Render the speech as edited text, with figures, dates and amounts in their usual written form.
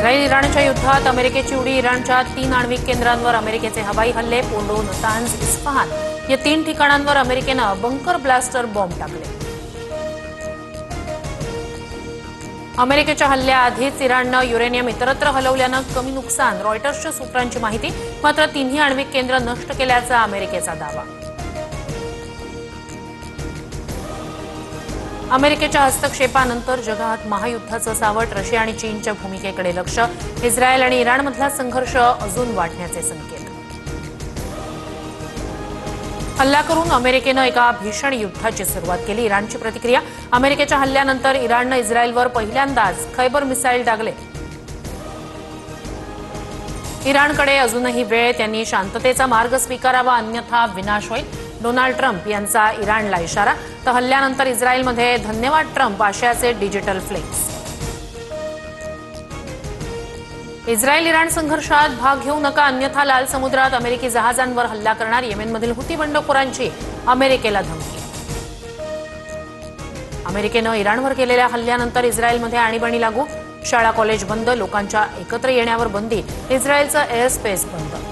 Israel इराणच्या युद्धात अमेरिकेची उडी इराणच्या 3 आण्विक केंद्रांवर अमेरिकेचे हवाई हल्ले पोलो, नतांज, इस्फहान या 3 ठिकाणांवर अमेरिकेनं बंकर ब्लास्टर बॉम्ब टाकले। अमेरिकेच्या हल्ल्याआधीच इराणनं युरेनियम इतरत्र हलवल्यानं कमी नुकसान, रॉयटर्सच्या सूत्रांची माहिती। मात्र 3ही आण्विक केंद्र नष्ट केल्याचा अमेरिकेचा दावा। अमेरिकेच्या हस्तक्षेपानंतर जगात महायुद्धाचं सावट, रशिया आणि चीनच्या भूमिकेकडे लक्ष, इस्रायल आणि इराणमधला संघर्ष अजून वाढण्याचे संकेत। हल्ला करून अमेरिकेनं एका भीषण युद्धाची सुरुवात केली। इराणची प्रतिक्रिया, अमेरिकेच्या हल्ल्यानंतर इराणनं इस्रायलवर पहिल्यांदाच खैबर मिसाईल डागले। इराणकडे अजूनही वेळ, त्यांनी शांततेचा मार्ग स्वीकारावा अन्यथा विनाश होईल। डोनाल्ड ट्रम्प यांचा इराणला इशारा, तर हल्ल्यानंतर इस्रायलमध्ये धन्यवाद ट्रम्प आशयाचे डिजिटल फ्लेक्स। इस्रायल इराण संघर्षात भाग घेऊ नका अन्यथा लाल समुद्रात अमेरिकी जहाजांवर हल्ला करणार, येमेनमधील हुती बंडखोरांची अमेरिकेला धमकी। अमेरिकेनं इराणवर केलेल्या हल्ल्यानंतर इस्रायलमध्ये आणीबाणी लागू, शाळा कॉलेज बंद, लोकांच्या एकत्र येण्यावर बंदी, इस्रायलचं एअर स्पेस बंद।